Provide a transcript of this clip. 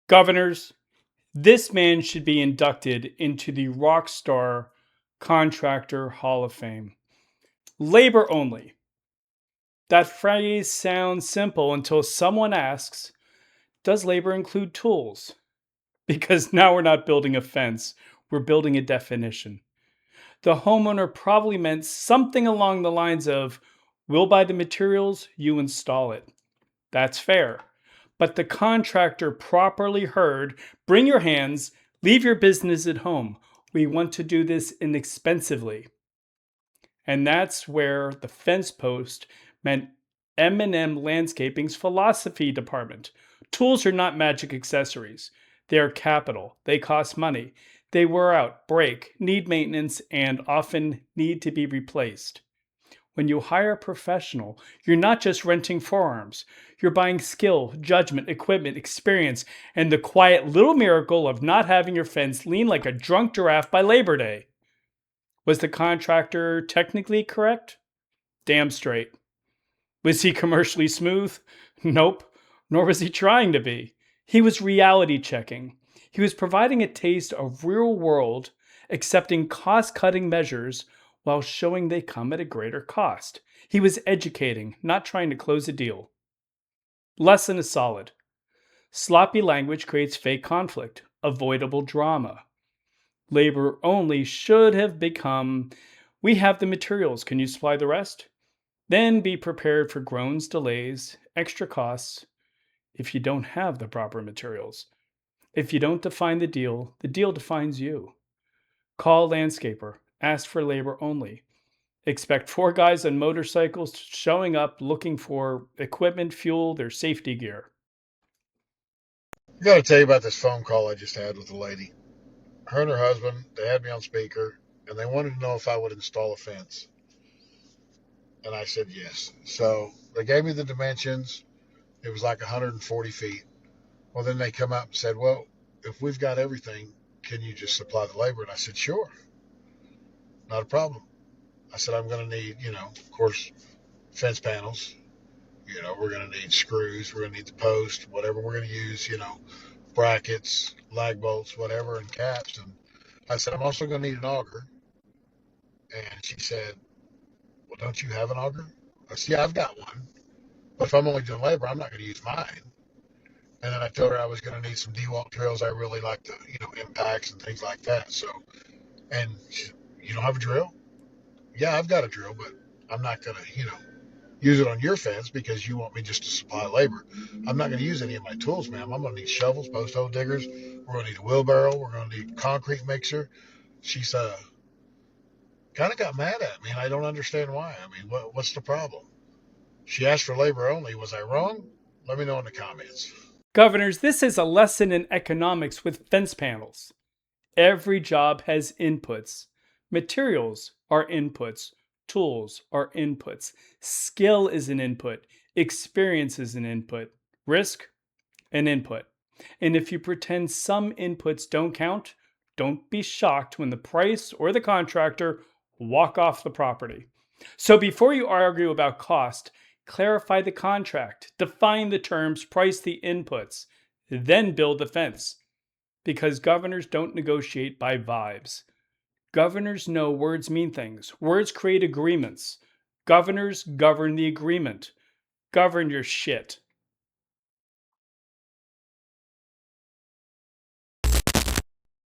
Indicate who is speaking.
Speaker 1: Governors, this man should be inducted into the Rockstar Contractor Hall of Fame. Labor only. That phrase sounds simple until someone asks, does labor include tools? Because now we're not building a fence, we're building a definition. The homeowner probably meant something along the lines of, we'll buy the materials, you install it. That's fair. But the contractor properly heard, bring your hands, leave your business at home. We want to do this inexpensively. And that's where the fence post meant M&M Landscaping's philosophy department. Tools are not magic accessories. They are capital. They cost money. They wear out, break, need maintenance, and often need to be replaced. When you hire a professional, you're not just renting forearms. You're buying skill, judgment, equipment, experience, and the quiet little miracle of not having your fence lean like a drunk giraffe by Labor Day. Was the contractor technically correct? Damn straight. Was he commercially smooth? Nope. Nor was he trying to be. He was reality checking. He was providing a taste of real world, accepting cost cutting measures while showing they come at a greater cost. He was educating, not trying to close a deal. Lesson is solid. Sloppy language creates fake conflict, avoidable drama. Labor only should have become, we have the materials, can you supply the rest? Then be prepared for groans, delays, extra costs if you don't have the proper materials. If you don't define the deal defines you. Call landscaper, ask for labor only. Expect 4 guys on motorcycles showing up looking for equipment, fuel, their safety gear.
Speaker 2: I got to tell you about this phone call I just had with a lady. Her and her husband, they had me on speaker, and they wanted to know if I would install a fence. And I said yes. So they gave me the dimensions. It was like 140 feet. Well, then they come up and said, well, if we've got everything, can you just supply the labor? And I said, sure, not a problem. I said, I'm going to need, of course, fence panels. We're going to need screws. We're going to need the post, whatever we're going to use, brackets, lag bolts, whatever, and caps. And I said, I'm also going to need an auger. And she said, well, don't you have an auger? I said, yeah, I've got one. But if I'm only doing labor, I'm not going to use mine. And then I told her I was going to need some dewalt drills. I really like the, impacts and things like that. So, and she said, you don't have a drill? Yeah, I've got a drill, but I'm not going to, use it on your fence because you want me just to supply labor. I'm not going to use any of my tools, ma'am. I'm going to need shovels, post hole diggers. We're going to need a wheelbarrow. We're going to need a concrete mixer. She's kind of got mad at me, and I don't understand why. I mean, what's the problem? She asked for labor only. Was I wrong? Let me know in the comments.
Speaker 1: Governors, this is a lesson in economics with fence panels. Every job has inputs. Materials are inputs. Tools are inputs. Skill is an input. Experience is an input. Risk, an input. And if you pretend some inputs don't count, don't be shocked when the price or the contractor walk off the property. So before you argue about cost, clarify the contract, define the terms, price the inputs, then build the fence. Because governors don't negotiate by vibes. Governors know words mean things. Words create agreements. Governors govern the agreement. Govern your shit.